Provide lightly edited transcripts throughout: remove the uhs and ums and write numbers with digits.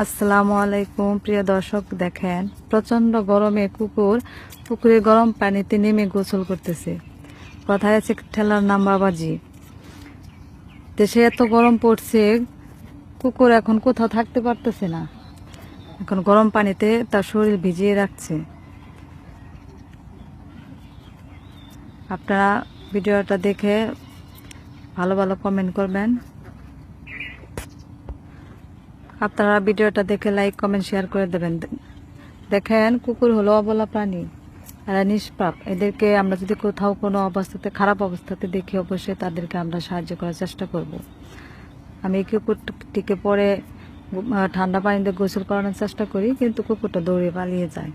আসসালামু আলাইকুম প্রিয় দর্শক, দেখেন প্রচন্ড গরমে পুকুরে গরম পানিতে নেমে গোসল করতেছে। কথায় আছে ঠেলার নাম বাবাজি। দেশে এত গরম পড়ছে, কুকুর এখন কোথাও থাকতে পারতেছে না, এখন গরম পানিতে তার শরীর ভিজিয়ে রাখছে। আপনারা ভিডিওটা দেখে ভালো ভালো কমেন্ট করবেন। আপনারা ভিডিওটা দেখে লাইক কমেন্ট শেয়ার করে দেবেন। দেখেন, কুকুর হলো অবলা প্রাণী, এরা নিষ্পাপ। এদেরকে আমরা যদি কোথাও কোনো অবস্থাতে, খারাপ অবস্থাতে দেখি, অবশ্যই তাদেরকে আমরা সাহায্য করার চেষ্টা করব। আমি এই কুকুরটিকে পরে ঠান্ডা পানিতে গোসল করানোর চেষ্টা করি, কিন্তু কুকুরটা দৌড়ে পালিয়ে যায়।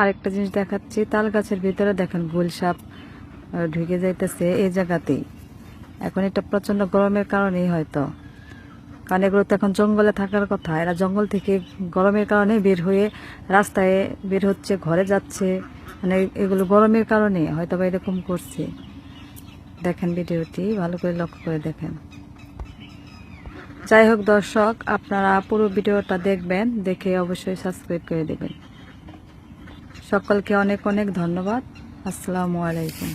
আরেকটা জিনিস দেখাচ্ছি, তাল গাছের ভিতরে দেখেন গোল সাপ ঢুকে যাইতেছে এই জায়গাতেই। এখন এটা প্রচন্ড গরমের কারণেই হয়তো, কারণ এগুলো তো এখন জঙ্গলে থাকার কথা। এরা জঙ্গল থেকে গরমের কারণে বের হয়ে রাস্তায় বের হচ্ছে, ঘরে যাচ্ছে, মানে এগুলো গরমের কারণে হয়তো বা এরকম করছে। দেখেন ভিডিওটি ভালো করে লক্ষ্য করে দেখেন। যাই হোক দর্শক, আপনারা পুরো ভিডিওটা দেখবেন, দেখে অবশ্যই সাবস্ক্রাইব করে দেবেন। সকলকে অনেক অনেক ধন্যবাদ। আসসালামু আলাইকুম।